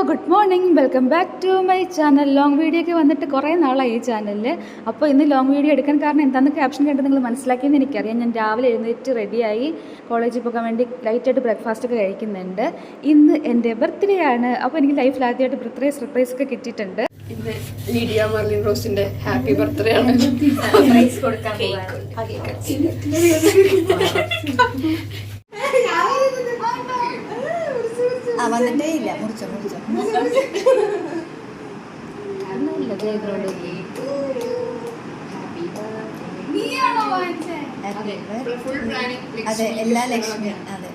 Good morning, welcome back to my channel. Long video ഒക്കെ വന്നിട്ട് കുറേ നാളായി ഈ ചാനലിൽ. അപ്പോൾ ഇന്ന് ലോങ് വീഡിയോ എടുക്കാൻ കാരണം എന്താണെന്ന് ക്യാപ്ഷൻ കണ്ട് നിങ്ങൾ മനസ്സിലാക്കിയെന്ന് എനിക്കറിയാം. ഞാൻ രാവിലെ എഴുന്നേറ്റ് റെഡിയായി കോളേജിൽ പോകാൻ വേണ്ടി ലൈറ്റായിട്ട് ബ്രേക്ക്ഫാസ്റ്റ് ഒക്കെ കഴിക്കുന്നുണ്ട്. ഇന്ന് എൻ്റെ ബർത്ത്ഡേ ആണ്. അപ്പോൾ എനിക്ക് ലൈഫിൽ ആദ്യമായിട്ട് ബർത്ത്ഡേ സർപ്രൈസ് ഒക്കെ കിട്ടിയിട്ടുണ്ട്. ഇന്ന് ലിഡിയ മർലിൻ റോസിന്റെ ഹാപ്പി ബർത്ത്ഡേ ആണ്. വന്നിട്ടേ ഇല്ല, മുറിച്ചോ അതെ, എല്ലാ ലക്ഷ്മി അതെ.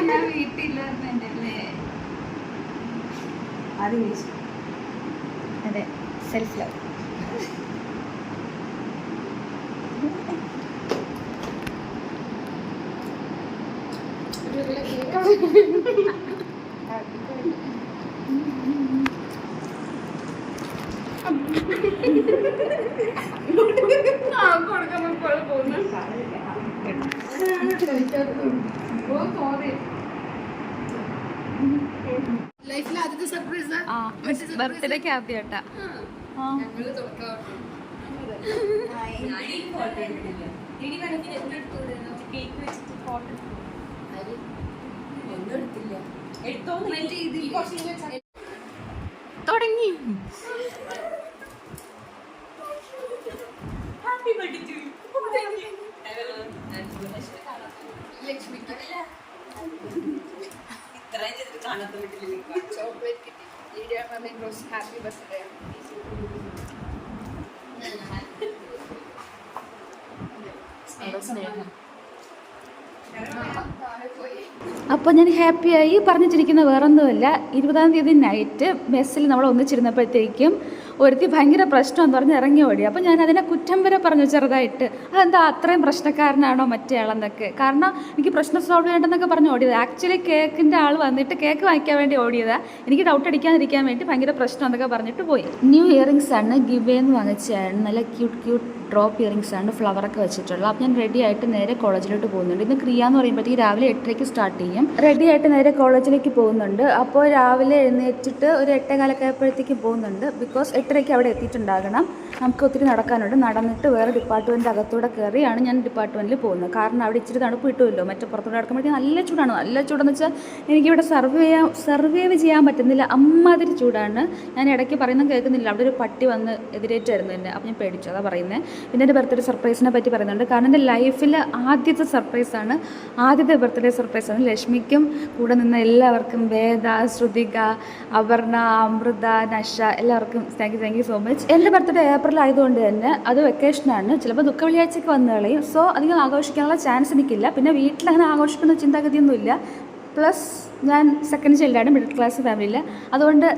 ഞാൻ വീട്ടിലില്ലായിരുന്നല്ലേ അതെ, സെൽഫ് ലവ്. ലൈഫിൽ ആദ്യത്തെ സർപ്രൈസ് ബർത്ത്ഡേക്ക് ആദ്യമായിട്ടാ. തുടങ്ങി. ചോക്ലേറ്റ് കിട്ടി. Lydia Marilyn rose happy birthday. അപ്പോൾ ഞാൻ ഹാപ്പിയായി. പറഞ്ഞിട്ടിരിക്കുന്ന വേറൊന്നുമല്ല, 20-ാം തീയതി നൈറ്റ് മെസ്സിൽ നമ്മൾ ഒന്നിച്ചിരുന്നപ്പോഴത്തേക്കും ഒരുത്തി ഭയങ്കര പ്രശ്നം എന്ന് പറഞ്ഞ് ഇറങ്ങി ഓടി. അപ്പോൾ ഞാൻ അതിനെ കുറ്റം വരെ പറഞ്ഞു ചെറുതായിട്ട്. അതെന്താ അത്രയും പ്രശ്നക്കാരനാണോ മറ്റേ ആളെന്നൊക്കെ. കാരണം എനിക്ക് പ്രശ്നം സോൾവ് ചെയ്യേണ്ടെന്നൊക്കെ പറഞ്ഞ് ഓടിയത്. ആക്ച്വലി കേക്കിൻ്റെ ആൾ വന്നിട്ട് കേക്ക് വാങ്ങിക്കാൻ വേണ്ടി ഓടിയതാണ്. എനിക്ക് ഡൗട്ട് അടിക്കാതിരിക്കാൻ വേണ്ടി ഭയങ്കര പ്രശ്നം എന്നൊക്കെ പറഞ്ഞിട്ട് പോയി. ന്യൂ ഇയറിങ്സ് ആണ്, ഗിവേന്ന് വാങ്ങിച്ചതാണ്. നല്ല ക്യൂട്ട് ഡ്രോപ്പ് ഇയറിങ്സ് ആണ്, ഫ്ലവറൊക്കെ വെച്ചിട്ടുള്ളത്. അപ്പോൾ ഞാൻ റെഡി ആയിട്ട് നേരെ കോളേജിലോട്ട് പോകുന്നുണ്ട്. ഇന്ന് ക്രിയ എന്ന് പറയുമ്പോഴത്തേക്ക് രാവിലെ 8:30 സ്റ്റാർട്ട് ചെയ്യും. റെഡി ആയിട്ട് നേരെ കോളേജിലേക്ക് പോകുന്നുണ്ട്. അപ്പോൾ രാവിലെ എഴുന്നേറ്റിട്ട് ഒരു 8:15 ആയപ്പോഴത്തേക്ക് പോകുന്നുണ്ട്. ബിക്കോസ് 8:30 അവിടെ എത്തിയിട്ടുണ്ടാകണം. നമുക്ക് ഒത്തിരി നടക്കാനുണ്ട്. നടന്നിട്ട് വേറെ ഡിപ്പാർട്ട്മെൻറ്റ് അകത്തൂടെ കയറിയാണ് ഞാൻ ഡിപ്പാർട്ട്മെൻറ്റിൽ പോകുന്നത്. കാരണം അവിടെ ഇച്ചിരി തണുപ്പ് കിട്ടുമല്ലോ. മറ്റേ പുറത്തോട്ട് നടക്കുമ്പോഴത്തേക്ക് നല്ല ചൂടാണ്. നല്ല ചൂടെന്ന് വെച്ചാൽ എനിക്കിവിടെ സർവൈവ് ചെയ്യാൻ പറ്റുന്നില്ല. അമ്മാതിരി ചൂടാണ്. ഞാൻ ഇടയ്ക്ക് പറയുന്നത് കേൾക്കുന്നില്ല. അവിടെ ഒരു പട്ടി വന്ന് എതിരേറ്റായിരുന്നു എന്നെ. അപ്പോൾ ഞാൻ പേടിച്ചു, അതാ പറയുന്നത്. പിന്നെ എൻ്റെ ബർത്ത്ഡേ സർപ്രൈസിനെ പറ്റി പറയുന്നുണ്ട്. കാരണം എൻ്റെ ലൈഫിൽ ആദ്യത്തെ സർപ്രൈസാണ്, ആദ്യത്തെ ബർത്ത്ഡേ സർപ്രൈസാണ്. ലക്ഷ്മിക്കും കൂടെ നിന്ന് എല്ലാവർക്കും, വേദ, ശ്രുതിക, അപർണ, അമൃത, നഷ, എല്ലാവർക്കും താങ്ക് യു സോ മച്ച്. എൻ്റെ ബർത്ത്ഡേ ഏപ്രിൽ ആയതുകൊണ്ട് തന്നെ അത് വെക്കേഷനാണ്. ചിലപ്പോൾ ദുഃഖ വെള്ളിയാഴ്ചയ്ക്ക് വന്നു കളയും. സോ അധികം ആഘോഷിക്കാനുള്ള ചാൻസ് എനിക്കില്ല. പിന്നെ വീട്ടിലങ്ങനെ ആഘോഷിക്കുന്ന ചിന്താഗതിയൊന്നുമില്ല. പ്ലസ് ഞാൻ സെക്കൻഡ് ചൈൽഡാണ്, മിഡിൽ ക്ലാസ് ഫാമിലിയിൽ. അതുകൊണ്ട്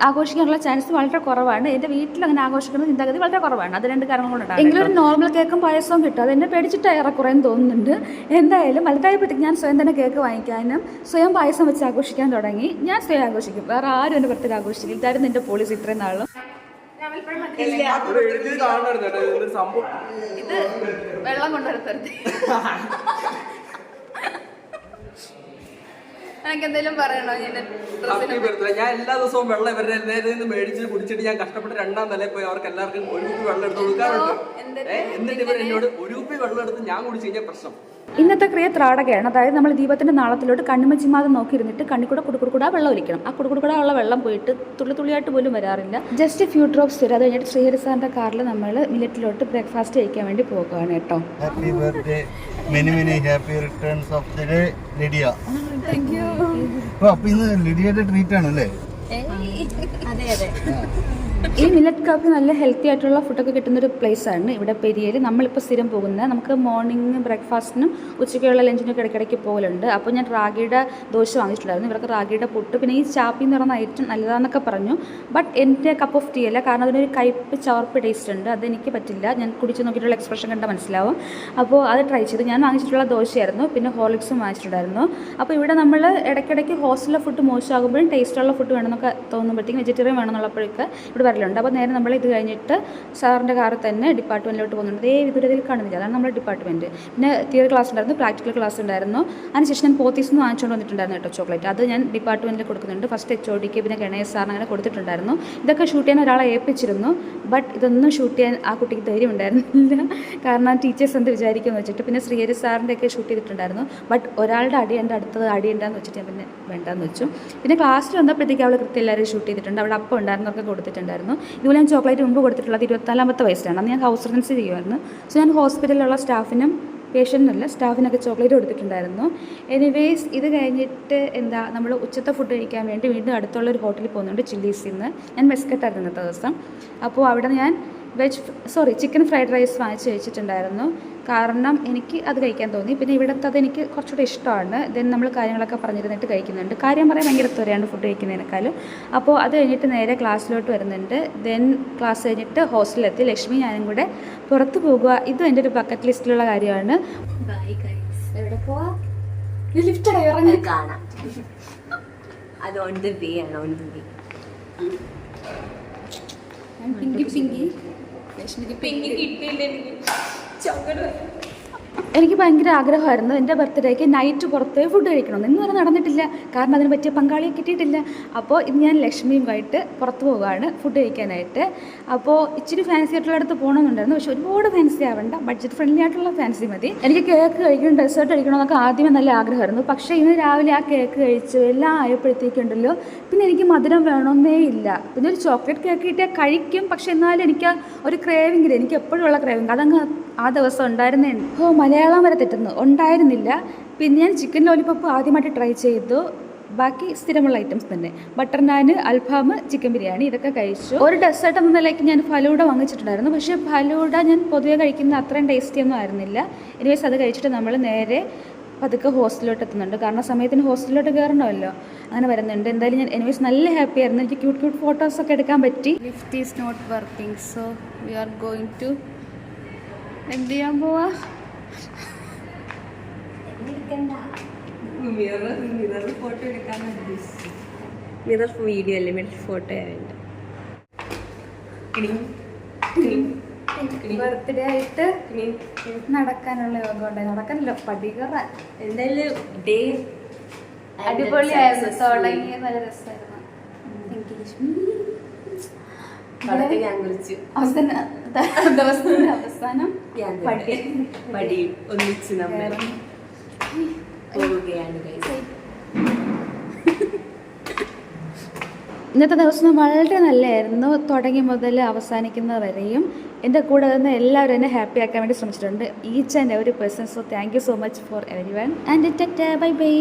ആഘോഷിക്കാനുള്ള ചാൻസ് വളരെ കുറവാണ്. എൻ്റെ വീട്ടിൽ അങ്ങനെ ആഘോഷിക്കുന്ന ചിന്താഗതി വളരെ കുറവാണ്. അത് രണ്ട് കാരണങ്ങൾ കൊണ്ടാണ്. എങ്കിലും ഒരു നോർമൽ കേക്കും പായസവും കിട്ടും. അതെന്നെ പേടിച്ചിട്ട് ഏറെക്കുറേന്ന് തോന്നുന്നുണ്ട്. എന്തായാലും വലുതായപ്പോഴത്തേക്ക് ഞാൻ സ്വയം തന്നെ കേക്ക് വാങ്ങിക്കാനും സ്വയം പായസം വെച്ച് ആഘോഷിക്കാൻ തുടങ്ങി. ഞാൻ സ്വയം ആഘോഷിക്കും, വേറെ ആരും എൻ്റെ ബർത്ത്ഡേ ആഘോഷിക്കും. ഇതായിരുന്നു എൻ്റെ പോളിസി ഇത്രയും നാളും. ഇത് വെള്ളം കൊണ്ടുവരത്തരുത്. എനിക്ക് എന്തെങ്കിലും പറയണോ? ഞാൻ എല്ലാ ദിവസവും വെള്ളം ഇവരുടെ നിന്ന് മേടിച്ച് കുടിച്ചിട്ട് ഞാൻ കഷ്ടപ്പെട്ട് 2ാം നിലയിൽ പോയി അവർക്ക് എല്ലാവർക്കും 1 കുപ്പി വെള്ളം എടുത്ത് കൊടുക്കാറുണ്ട്. എന്നിട്ട് ഇവർ എന്നോട് 1 കുപ്പി വെള്ളം എടുത്ത് ഞാൻ കുടിച്ചു കഴിഞ്ഞാൽ പ്രശ്നം. ഇന്നത്തെ ക്രിയ ത്രാടകയാണ്. അതായത് നമ്മൾ ദീപത്തിൻ്റെ നാളത്തിലോട്ട് കണ്ണുമച്ചിമാതെ നോക്കിയിരുന്നിട്ട് കണ്ണിക്കൂടെ കുടുക്കുടുകൂടാ വെള്ളം ഒലിക്കണം. ആ കുടുക്കുടുകൂടാ ഉള്ള വെള്ളം പോയിട്ട് തുള്ളിയായിട്ട് പോലും വരാറില്ല. ജസ്റ്റ് ഫ്യൂ ഡ്രോപ്സ് വരും. അത് കഴിഞ്ഞിട്ട് ശ്രീഹരി സാറിൻ്റെ കാറിൽ നമ്മൾ മില്ലറ്റിലോട്ട് ബ്രേക്ക്ഫാസ്റ്റ് കഴിക്കാൻ വേണ്ടി പോകുകയാണ് കേട്ടോ. Happy birthday, many happy returns of the day Lydia. Thank you. അപ്പോൾ ഇന്ന് ലിഡിയയുടെ ട്രീറ്റ് ആണല്ലേ? അതെ അതെ. ഈ മില്ലറ്റ് കാക്ക് നല്ല ഹെൽത്തി ആയിട്ടുള്ള ഫുഡൊക്കെ കിട്ടുന്നൊരു പ്ലേസാണ് ഇവിടെ പെരിയയിൽ. നമ്മളിപ്പോൾ സ്ഥിരം പോകുന്നത്. നമുക്ക് മോർണിംഗ് ബ്രേക്ക്ഫാസ്റ്റിനും ഉച്ചയ്ക്കുള്ള ലഞ്ചിനൊക്കെ ഇടയ്ക്കിടയ്ക്ക് പോകലുണ്ട്. അപ്പോൾ ഞാൻ റാഗിയുടെ ദോശ വാങ്ങിച്ചിട്ടുണ്ടായിരുന്നു. ഇവർക്ക് റാഗിയുടെ പുട്ട്, പിന്നെ ഈ ചാപ്പി എന്ന് പറയുന്ന ഐറ്റം നല്ലതാണെന്നൊക്കെ പറഞ്ഞു. ബട്ട് എൻ്റെ കപ്പ് ഓഫ് ടീ അല്ല. കാരണം അതിനൊരു കയ്പ്പ് ചവർപ്പ് ടേസ്റ്റ് ഉണ്ട്. അതെനിക്ക് പറ്റില്ല. ഞാൻ കുടിച്ച് നോക്കിയിട്ടുള്ള എക്സ്പ്രഷൻ കണ്ടാൽ മനസ്സിലാവും. അപ്പോൾ അത് ട്രൈ ചെയ്ത് ഞാൻ വാങ്ങിച്ചിട്ടുള്ള ദോശയായിരുന്നു. പിന്നെ ഹോർലിക്സും വാങ്ങിച്ചിട്ടുണ്ടായിരുന്നു. അപ്പോൾ ഇവിടെ നമ്മൾ ഇടയ്ക്കിടയ്ക്ക് ഹോസ്റ്റലിലെ ഫുഡ് മോശമാകുമ്പോഴും ടേസ്റ്റുള്ള ഫുഡ് വേണമെന്നൊക്കെ തോന്നുമ്പോഴത്തേക്കും വെജിറ്റേറിയൻ വേണമെന്നുള്ളപ്പോഴൊക്കെ ഇവിടെ വരലുണ്ട്. അപ്പോൾ നേരെ നമ്മൾ ഇത് കഴിഞ്ഞിട്ട് സാറിൻ്റെ കാറിൽ തന്നെ ഡിപ്പാർട്ട്മെൻറ്റിലോട്ട് പോകുന്നുണ്ട്. വിദൂരതയിൽ കാണുന്നില്ല, അതാണ് നമ്മുടെ ഡിപ്പാർട്ട്മെൻറ്റ്. പിന്നെ തിയറി ക്ലാസ് ഉണ്ടായിരുന്നു, പ്രാക്ടിക്കൽ ക്ലാസ് ഉണ്ടായിരുന്നു. അതിനുശേഷം ഞാൻ പോത്തീസ് നിന്ന് വാങ്ങിച്ചുകൊണ്ട് വന്നിട്ടുണ്ടായിരുന്നു കേട്ടോ ചോക്ലേറ്റ്. അത് ഞാൻ ഡിപ്പാർട്ട്മെൻറ്റിൽ കൊടുക്കുന്നുണ്ട്. ഫസ്റ്റ് HODക്ക്, പിന്നെ ഗണേശ് സാറിന് അങ്ങനെ കൊടുത്തിട്ടുണ്ടായിരുന്നു. ഇതൊക്കെ ഷൂട്ട് ചെയ്യാൻ ഒരാളെ ഏൽപ്പിച്ചിരുന്നു. ബട്ട് ഇതൊന്നും ഷൂട്ട് ചെയ്യാൻ ആ കുട്ടിക്ക് ധൈര്യം ഉണ്ടായിരുന്നില്ല, കാരണം ടീച്ചേഴ്സ് എന്ത് വിചാരിക്കുമെന്ന് വെച്ചിട്ട്. പിന്നെ ശ്രീഹരി സാറിൻ്റെ ഒക്കെ ഷൂട്ട് ചെയ്തിട്ടുണ്ടായിരുന്നു. ബട്ട് ഒരാളുടെ അടി എൻ്റെ അടുത്തത് അടി ഉണ്ടാന്ന് വെച്ചിട്ട് ഞാൻ പിന്നെ വേണ്ടാന്ന് വെച്ചു. പിന്നെ ക്ലാസ്സിൽ വന്നപ്പോഴത്തേക്ക് അവൾ കൃത്യം എല്ലാവരും ഷൂട്ട് ചെയ്തിട്ടുണ്ട്. അവിടെ അപ്പം ഉണ്ടായിരുന്നൊക്കെ കൊടുത്തിട്ടുണ്ടായിരുന്നു. ഇതുപോലെ ഞാൻ ചോക്ലേറ്റ് മുമ്പ് കൊടുത്തിട്ടുള്ളത് 24ാമത്തെ വയസ്സിലാണ്. അന്ന് ഞാൻ ഹൗസ് റെൻസ് ചെയ്യുമായിരുന്നു. സോ ഞാൻ ഹോസ്പിറ്റലിലുള്ള സ്റ്റാഫിനും പേഷ്യൻറ്റിനല്ല സ്റ്റാഫിനൊക്കെ ചോക്ലേറ്റ് കൊടുത്തിട്ടുണ്ടായിരുന്നു. എനിവേസ് ഇത് കഴിഞ്ഞിട്ട് നമ്മൾ ഉച്ചത്തെ ഫുഡ് കഴിക്കാൻ വേണ്ടി വീണ്ടും അടുത്തുള്ളൊരു ഹോട്ടലിൽ പോകുന്നുണ്ട്, ചില്ലീസിൽ നിന്ന്. ഞാൻ മെസ്കറ്റായിരുന്നു ഇന്നത്തെ ദിവസം. അപ്പോൾ അവിടെ ഞാൻ ചിക്കൻ ഫ്രൈഡ് റൈസ് വാങ്ങിച്ച് കഴിച്ചിട്ടുണ്ടായിരുന്നു. കാരണം എനിക്ക് അത് കഴിക്കാൻ തോന്നി. പിന്നെ ഇവിടുത്തെ അത് എനിക്ക് കുറച്ചുകൂടെ ഇഷ്ടമാണ്. ദെൻ നമ്മൾ കാര്യങ്ങളൊക്കെ പറഞ്ഞിരുന്നിട്ട് കഴിക്കുന്നുണ്ട്. കാര്യം പറയാൻ ഭയങ്കര ത്വരയാണ് ഫുഡ് കഴിക്കുന്നതിനേക്കാളും. അപ്പോൾ അത് കഴിഞ്ഞിട്ട് നേരെ ക്ലാസ്സിലോട്ട് വരുന്നുണ്ട്. ദെൻ ക്ലാസ് കഴിഞ്ഞിട്ട് ഹോസ്റ്റലിലെത്തി ലക്ഷ്മി ഞാനും കൂടെ പുറത്ത് പോകുക. ഇതും എൻ്റെ ഒരു ബക്കറ്റ് ലിസ്റ്റിലുള്ള കാര്യമാണ്. എവിടെ പോവാ? ലിഫ്റ്റ് ഇറങ്ങി കാണാം. അത് ഓൺ ദ വേ ആണ്, ഓൺ ദ വേ. എനിക്ക് ഭയങ്കര ആഗ്രഹമായിരുന്നു എൻ്റെ ബർത്ത്ഡേക്ക് നൈറ്റ് പുറത്ത് പോയി ഫുഡ് കഴിക്കണമെന്ന്. ഇന്ന് വരെ നടന്നിട്ടില്ല, കാരണം അതിന് പറ്റിയ പങ്കാളിയെ കിട്ടിയിട്ടില്ല. അപ്പോൾ ഇന്ന് ഞാൻ ലക്ഷ്മിയുമായിട്ട് പുറത്ത് പോവുകയാണ് ഫുഡ് കഴിക്കാനായിട്ട്. അപ്പോൾ ഇച്ചിരി ഫാൻസി ആയിട്ടുള്ള അടുത്ത് പോകണമെന്നുണ്ടായിരുന്നു, പക്ഷേ ഒരുപാട് ഫാൻസി ആവേണ്ട, ബഡ്ജറ്റ് ഫ്രണ്ട്ലി ആയിട്ടുള്ള ഫാൻസി മതി. എനിക്ക് കേക്ക് കഴിക്കണം, ഡെസേർട്ട് കഴിക്കണമെന്നൊക്കെ ആദ്യമേ നല്ല ആഗ്രഹമായിരുന്നു. പക്ഷേ ഇന്ന് രാവിലെ ആ കേക്ക് കഴിച്ചു എല്ലാം ആയപ്പോഴത്തേക്കുണ്ടല്ലോ പിന്നെ എനിക്ക് മധുരം വേണമെന്നേ ഇല്ല. പിന്നെ ഒരു ചോക്ലേറ്റ് കേക്ക് കിട്ടിയാൽ കഴിക്കും, പക്ഷെ എന്നാലും എനിക്ക് ഒരു ക്രേവിംഗ്, എനിക്ക് എപ്പോഴും ഉള്ള ക്രേവിംഗ് അതങ്ങ് ആ ദിവസം ഉണ്ടായിരുന്നേ. മലയാളം വരെ തെറ്റുന്നു, ഉണ്ടായിരുന്നില്ല. പിന്നെ ഞാൻ ചിക്കൻ ലോലിപോപ്പ് ആദ്യമായിട്ട് ട്രൈ ചെയ്തു. ബാക്കി സ്ഥിരമുള്ള ഐറ്റംസ് തന്നെ, ബട്ടർ നാൻ, അൽഫാം, ചിക്കൻ ബിരിയാണി ഇതൊക്കെ കഴിച്ചു. ഒരു ഡെസേർട്ട് എന്ന നിലയ്ക്ക് ഞാൻ ഫലൂഡ വാങ്ങിച്ചിട്ടുണ്ടായിരുന്നു. പക്ഷേ ഫലൂഡ ഞാൻ പൊതുവെ കഴിക്കുന്ന അത്രയും ടേസ്റ്റി ഒന്നും ആയിരുന്നില്ല. എനിവേസ് അത് കഴിച്ചിട്ട് നമ്മൾ നേരെ പതുക്കെ ഹോസ്റ്റലിലോട്ട് എത്തുന്നുണ്ട്, കാരണം സമയത്തിന് ഹോസ്റ്റലിലോട്ട് കയറണമല്ലോ. അങ്ങനെ വരുന്നുണ്ട്. എന്തായാലും ഞാൻ എനിവേസ് നല്ല ഹാപ്പി ആയിരുന്നു. എനിക്ക് ക്യൂട്ട് ഫോട്ടോസൊക്കെ എടുക്കാൻ പറ്റി. Lift is not working, so we are going to എന്ത് ചെയ്യാൻ പോവാ? ഫോട്ടോ എടുക്കാൻ മിറർ വീഡിയോ അല്ലേ, ഫോട്ടോ ആയിട്ട് ബർത്ത്ഡേ ആയിട്ട് നടക്കാനുള്ള യോഗം ഉണ്ടായി. നടക്കാനല്ലോ, പടികറാൻ. എന്തായാലും ഡേ അടിപൊളിയായിരുന്നു, തുടങ്ങിയ നല്ല രസമായിരുന്നു. ഞാൻ കുറിച്ച് ദിവസത്തിന്റെ അവസാനം പടിയിൽ ഒന്നിച്ച് നമ്മൾ പോവുകയാണ്. ഇന്നത്തെ ദിവസം വളരെ നല്ലതായിരുന്നു, തുടങ്ങി മുതൽ അവസാനിക്കുന്നത് വരെയും. എൻ്റെ കൂടെ നിന്ന് എല്ലാവരും എന്നെ ഹാപ്പി ആക്കാൻ വേണ്ടി ശ്രമിച്ചിട്ടുണ്ട്, each and every person. So thank you so much for every one and Tata, bye bye.